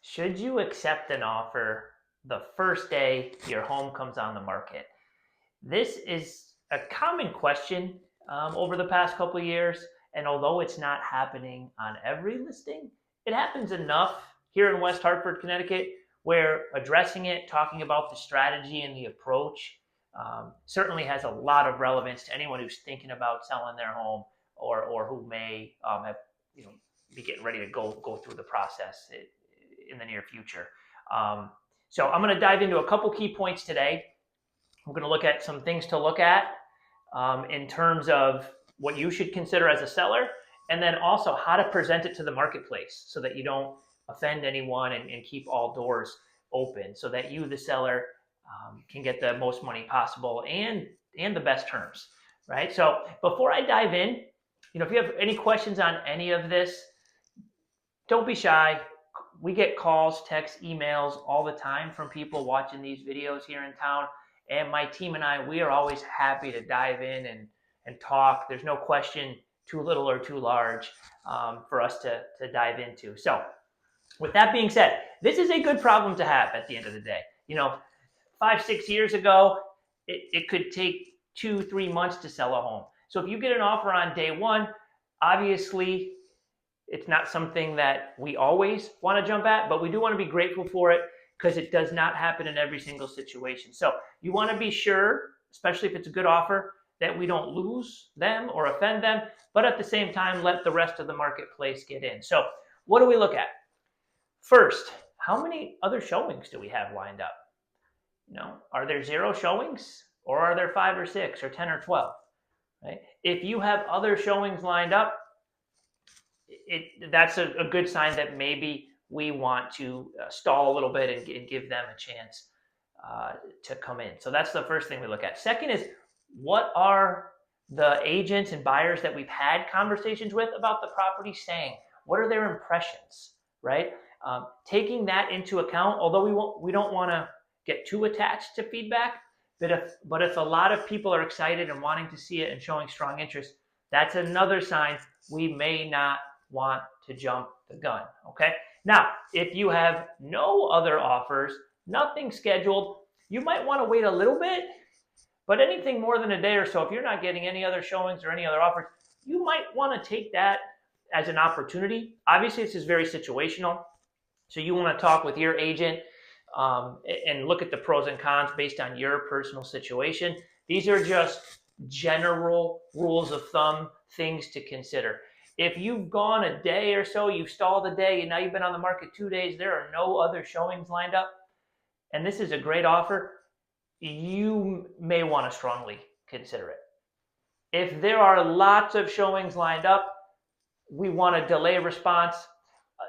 Should you accept an offer the first day your home comes on the market? This is a common question over the past couple of years, and although it's not happening on every listing, it happens enough here in West Hartford, Connecticut, where addressing it, talking about the strategy and the approach, certainly has a lot of relevance to anyone who's thinking about selling their home or who may have you know be getting ready to go through the process in the near future. So I'm going to dive into a couple key points today. We're going to look at some things to look at in terms of what you should consider as a seller, and then also how to present it to the marketplace so that you don't offend anyone and keep all doors open so that you, the seller, can get the most money possible and the best terms, right? So before I dive in, if you have any questions on any of this, don't be shy. We get calls, texts, emails all the time from people watching these videos here in town. And my team and I, we are always happy to dive in and talk. There's no question too little or too large for us to dive into. So with that being said, this is a good problem to have at the end of the day. 5-6 years ago, it could take 2-3 months to sell a home. So if you get an offer on day one, obviously it's not something that we always want to jump at, but we do want to be grateful for it because it does not happen in every single situation. So you want to be sure, especially if it's a good offer, that we don't lose them or offend them, but at the same time, let the rest of the marketplace get in. So what do we look at? First, how many other showings do we have lined up? Are there 0 showings, or are there 5 or 6 or 10 or 12? Right? If you have other showings lined up, that's a good sign that maybe we want to stall a little bit and give them a chance to come in. So that's the first thing we look at. Second is, what are the agents and buyers that we've had conversations with about the property saying? What are their impressions, right? Taking that into account, although we don't want to get too attached to feedback, but if a lot of people are excited and wanting to see it and showing strong interest, that's another sign we may not want to jump the gun, okay? Now, if you have no other offers, nothing scheduled, you might want to wait a little bit, but anything more than a day or so, if you're not getting any other showings or any other offers, you might want to take that as an opportunity. Obviously, this is very situational, so you want to talk with your agent and look at the pros and cons based on your personal situation. These are just general rules of thumb, things to consider. If you've gone a day or so, you've stalled a day, and now you've been on the market 2 days, there are no other showings lined up, and this is a great offer, you may want to strongly consider it. If there are lots of showings lined up, we want to delay response.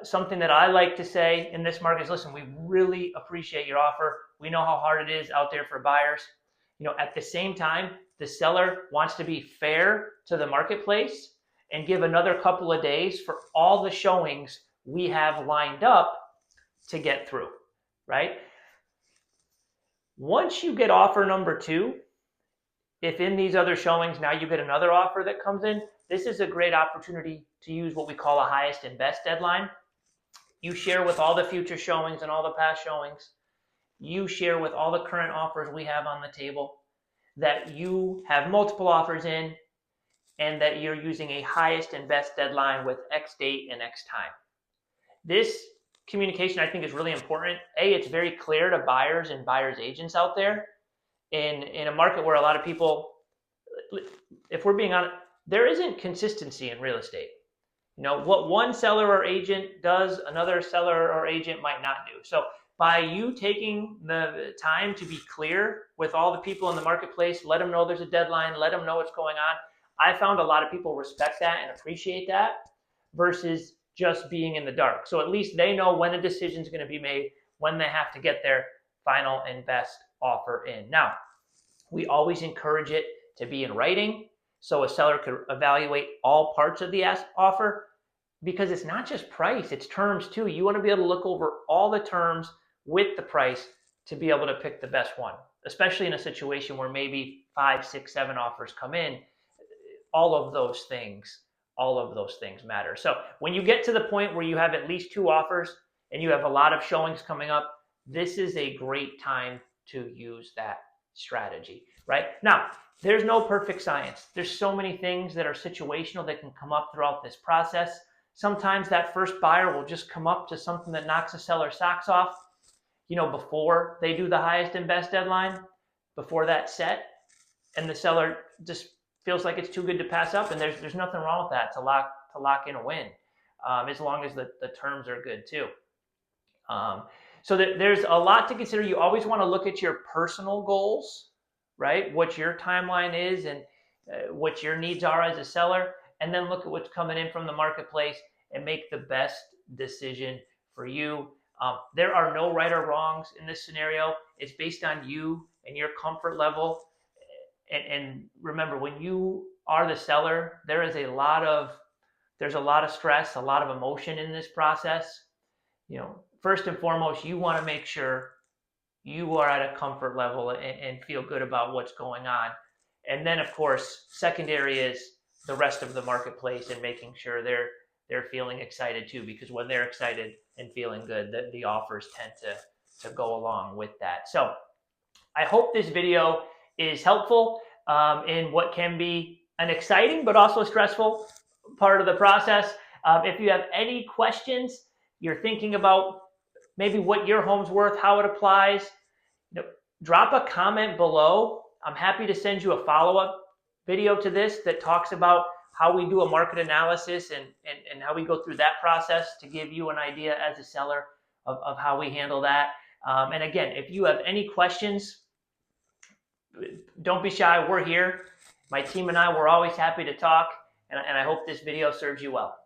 Something that I like to say in this market is, listen, we really appreciate your offer. We know how hard it is out there for buyers. At the same time, the seller wants to be fair to the marketplace and give another couple of days for all the showings we have lined up to get through, right? Once you get offer number 2, if in these other showings now you get another offer that comes in, this is a great opportunity to use what we call a highest and best deadline. You share with all the future showings and all the past showings. You share with all the current offers we have on the table that you have multiple offers in and that you're using a highest and best deadline with X date and X time. This communication, I think, is really important. It's very clear to buyers and buyers agents out there in a market where a lot of people, if we're being honest, there isn't consistency in real estate. What one seller or agent does, another seller or agent might not do. So by you taking the time to be clear with all the people in the marketplace, let them know there's a deadline, let them know what's going on. I found a lot of people respect that and appreciate that versus just being in the dark. So at least they know when a decision is going to be made, when they have to get their final and best offer in. Now, we always encourage it to be in writing so a seller could evaluate all parts of the offer, because it's not just price, it's terms too. You want to be able to look over all the terms with the price to be able to pick the best one, especially in a situation where maybe 5, 6, 7 offers come in. All of those things matter. So when you get to the point where you have at least 2 offers, and you have a lot of showings coming up, this is a great time to use that strategy, right? Now, there's no perfect science. There's so many things that are situational that can come up throughout this process. Sometimes that first buyer will just come up to something that knocks a seller's socks off, before they do the highest and best deadline, before that set, and the seller just feels like it's too good to pass up, and there's nothing wrong with that to lock in a win, as long as the terms are good too. So there's a lot to consider. You always want to look at your personal goals, right? What your timeline is and what your needs are as a seller, and then look at what's coming in from the marketplace and make the best decision for you. There are no right or wrongs in this scenario. It's based on you and your comfort level. And remember, when you are the seller, there's a lot of stress, a lot of emotion in this process. First and foremost, you want to make sure you are at a comfort level and feel good about what's going on. And then, of course, secondary is the rest of the marketplace and making sure they're feeling excited too, because when they're excited and feeling good, the offers tend to go along with that. So I hope this video is helpful in what can be an exciting but also stressful part of the process. If you have any questions, you're thinking about maybe what your home's worth, how it applies, drop a comment below. I'm happy to send you a follow-up video to this that talks about how we do a market analysis and how we go through that process to give you an idea as a seller of how we handle that. And again, if you have any questions, don't be shy. We're here. My team and I, we're always happy to talk. And I hope this video serves you well.